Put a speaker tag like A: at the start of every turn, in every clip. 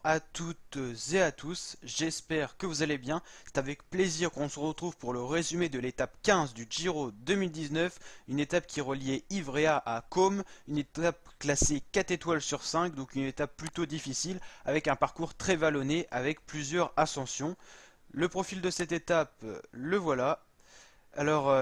A: à toutes et à tous, j'espère que vous allez bien. C'est avec plaisir qu'on se retrouve pour le résumé de l'étape 15 du Giro 2019, une étape qui reliait Ivrea à Côme, une étape classée 4 étoiles sur 5, donc une étape plutôt difficile, avec un parcours très vallonné, avec plusieurs ascensions. Le profil de cette étape, le voilà. Alors,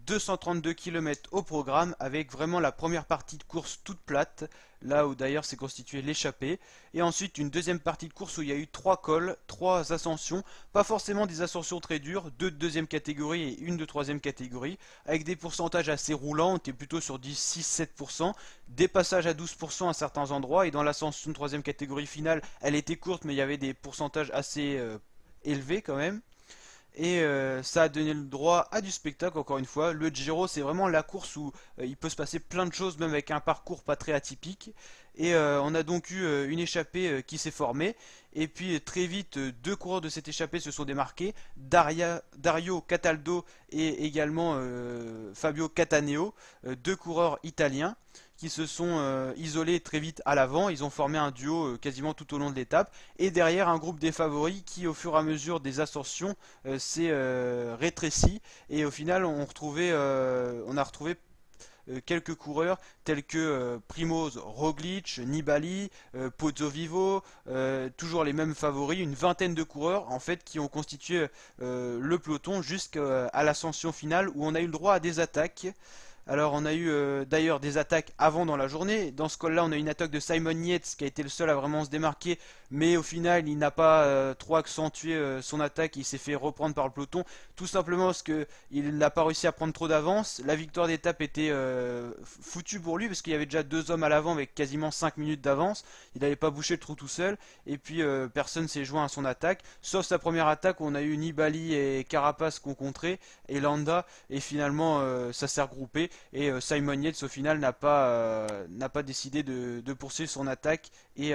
A: 232 km au programme avec vraiment la première partie de course toute plate, là où d'ailleurs s'est constitué l'échappée, et ensuite une deuxième partie de course où il y a eu 3 cols, 3 ascensions, pas forcément des ascensions très dures, 2 de deuxième catégorie et une de troisième catégorie, avec des pourcentages assez roulants, on était plutôt sur du 6-7%, des passages à 12% à certains endroits, et dans l'ascension de troisième catégorie finale, elle était courte mais il y avait des pourcentages assez élevés quand même. Et ça a donné le droit à du spectacle encore une fois. Le Giro c'est vraiment la course où il peut se passer plein de choses même avec un parcours pas très atypique. Et on a donc eu une échappée qui s'est formée. Et puis très vite deux coureurs de cette échappée se sont démarqués. Dario Cataldo et également Fabio Cataneo, deux coureurs italiens qui se sont isolés très vite à l'avant. Ils ont formé un duo quasiment tout au long de l'étape. Et derrière un groupe des favoris qui au fur et à mesure des ascensions s'est rétréci. Et au final on a retrouvé quelques coureurs tels que Primoz Roglic, Nibali, Pozzovivo, toujours les mêmes favoris, une vingtaine de coureurs en fait qui ont constitué le peloton jusqu'à l'ascension finale où on a eu le droit à des attaques. Alors on a eu d'ailleurs des attaques avant dans la journée. Dans ce col-là, on a eu une attaque de Simon Yates qui a été le seul à vraiment se démarquer, mais au final, il n'a pas trop accentué son attaque. Il s'est fait reprendre par le peloton, tout simplement parce que il n'a pas réussi à prendre trop d'avance. La victoire d'étape était foutue pour lui parce qu'il y avait déjà deux hommes à l'avant avec quasiment 5 minutes d'avance. Il n'avait pas bouché le trou tout seul, et puis personne s'est joint à son attaque, sauf sa première attaque où on a eu Nibali et Carapaz qui ont contré, et Landa, et finalement ça s'est regroupé. Et Simon Yates au final n'a pas décidé de poursuivre son attaque et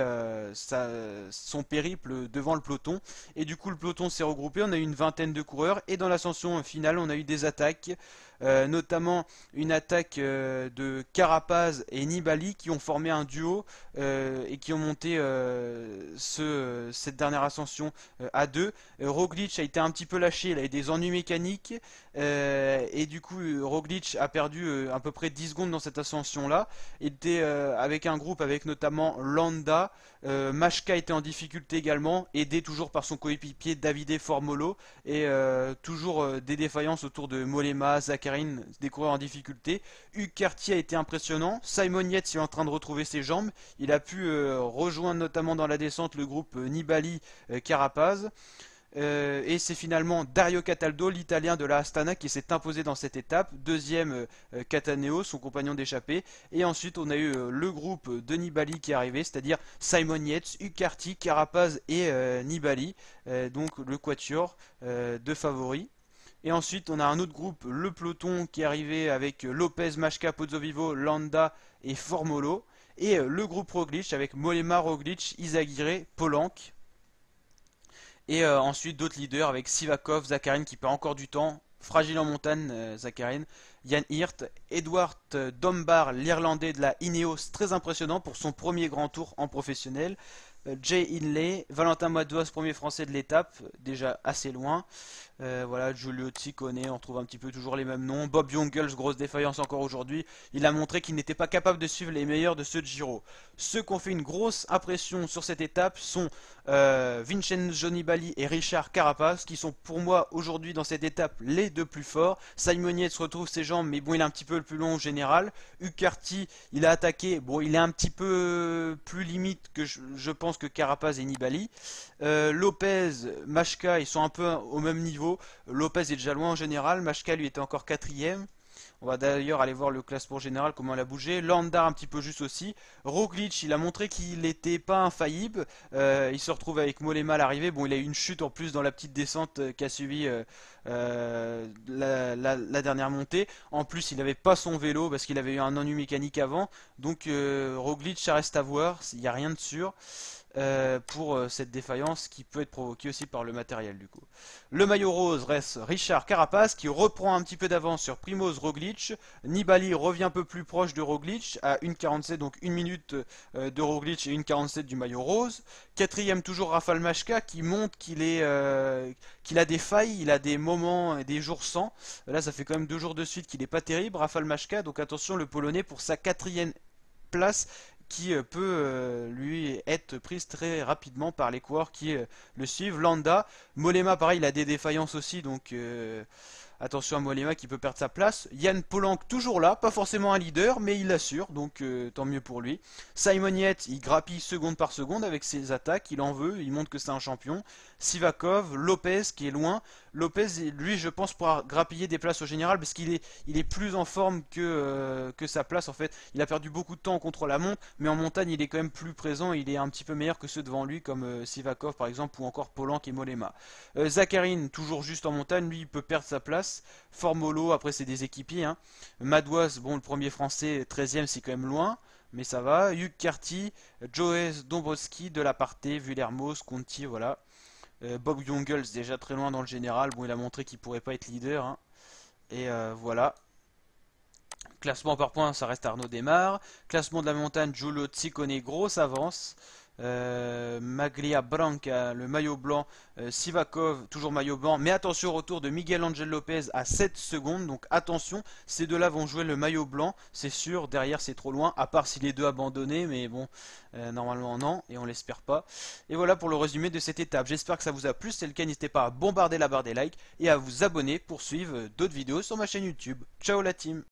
A: son périple devant le peloton. Et du coup le peloton s'est regroupé, on a eu une vingtaine de coureurs et dans l'ascension finale on a eu des attaques. Notamment une attaque de Carapaz et Nibali qui ont formé un duo et qui ont monté cette dernière ascension à deux. Roglic a été un petit peu lâché, il a eu des ennuis mécaniques et du coup Roglic a perdu à peu près 10 secondes dans cette ascension là. Il était avec un groupe avec notamment Landa, Machka était en difficulté également, aidé toujours par son coéquipier Davide Formolo, et toujours des défaillances autour de Mollema, Zakarin, des coureurs en difficulté. Hugh Carty a été impressionnant, Simon Yates est en train de retrouver ses jambes, il a pu rejoindre notamment dans la descente le groupe Nibali Carapaz. Et c'est finalement Dario Cataldo, l'italien de la Astana, qui s'est imposé dans cette étape. Deuxième, Cataneo, son compagnon d'échappée. Et ensuite, on a eu le groupe de Nibali qui est arrivé, c'est-à-dire Simon Yates, Ucarty, Carapaz et Nibali. Donc le quatuor de favoris. Et ensuite, on a un autre groupe, le peloton, qui est arrivé avec Lopez, Machka, Pozzovivo, Landa et Formolo. Et le groupe Roglic avec Mollema, Roglic, Izagirre, Polanc. Et ensuite d'autres leaders avec Sivakov, Zakarin qui perd encore du temps, fragile en montagne, Zakarin, Jan Hirt, Edward Dombar, l'Irlandais de la Ineos, très impressionnant pour son premier grand tour en professionnel. Jay Hindley, Valentin Madouas, premier français de l'étape, déjà assez loin. Voilà, Giulio Ciccone, on trouve un petit peu toujours les mêmes noms. Bob Jungels, grosse défaillance encore aujourd'hui. Il a montré qu'il n'était pas capable de suivre les meilleurs de ce Giro. Ceux qui ont fait une grosse impression sur cette étape sont Vincenzo Nibali et Richard Carapaz, qui sont pour moi aujourd'hui dans cette étape les deux plus forts. Simon Yates retrouve ses jambes, mais bon, il est un petit peu le plus long au général. Ucarty, il a attaqué, bon, il est un petit peu plus limite que je pense que Carapaz et Nibali. Lopez, Machka, ils sont un peu au même niveau. Lopez est déjà loin en général, Machka lui était encore quatrième. On va d'ailleurs aller voir le classement général, comment elle a bougé. Landa un petit peu juste aussi. Roglic, il a montré qu'il n'était pas infaillible. Il se retrouve avec Mollema à l'arrivée. Bon, il a eu une chute en plus dans la petite descente qui a suivi la dernière montée. En plus, il n'avait pas son vélo parce qu'il avait eu un ennui mécanique avant. Donc Roglic, ça reste à voir. Il n'y a rien de sûr. pour cette défaillance qui peut être provoquée aussi par le matériel du coup. Le maillot rose reste Richard Carapace qui reprend un petit peu d'avance sur Primoz Roglic. Nibali revient un peu plus proche de Roglic à 1,47, donc 1 minute de Roglic et 1,47 du maillot rose. Quatrième toujours Rafal Majka qui montre qu'il a des failles, il a des moments et des jours sans. Là ça fait quand même 2 jours de suite qu'il n'est pas terrible Rafal Majka, donc attention le Polonais pour sa quatrième place qui peut lui être prise très rapidement par les coureurs qui le suivent. Landa, Mollema pareil il a des défaillances aussi donc attention à Mollema qui peut perdre sa place. Yann Polanc toujours là, pas forcément un leader mais il l'assure donc tant mieux pour lui. Simon Yates il grappille seconde par seconde avec ses attaques, il en veut, il montre que c'est un champion. Sivakov, Lopez qui est loin. Lopez lui je pense pourra grappiller des places au général parce il est plus en forme que sa place en fait. Il a perdu beaucoup de temps contre la montre mais en montagne il est quand même plus présent, il est un petit peu meilleur que ceux devant lui comme Sivakov par exemple ou encore Polanc et Mollema. Zakharine toujours juste en montagne, lui il peut perdre sa place. Formolo après c'est des équipiers hein. Madouas bon le premier français 13e c'est quand même loin mais ça va. Hugh Carty, Joes Dombrowski, Delaparté, Vuillermoz, Conti voilà. Bob Jungels déjà très loin dans le général, bon il a montré qu'il pourrait pas être leader hein. Et voilà. Classement par points, ça reste Arnaud Desmar. Classement de la montagne, Giulio Ciccone, grosse avance. Maglia Branca, le maillot blanc. Sivakov, toujours maillot blanc. Mais attention au retour de Miguel Angel Lopez à 7 secondes. Donc attention, ces deux-là vont jouer le maillot blanc. C'est sûr, derrière c'est trop loin. À part si les deux abandonnés. Mais bon, normalement non. Et on l'espère pas. Et voilà pour le résumé de cette étape. J'espère que ça vous a plu. Si c'est le cas, n'hésitez pas à bombarder la barre des likes. Et à vous abonner pour suivre d'autres vidéos sur ma chaîne YouTube. Ciao la team!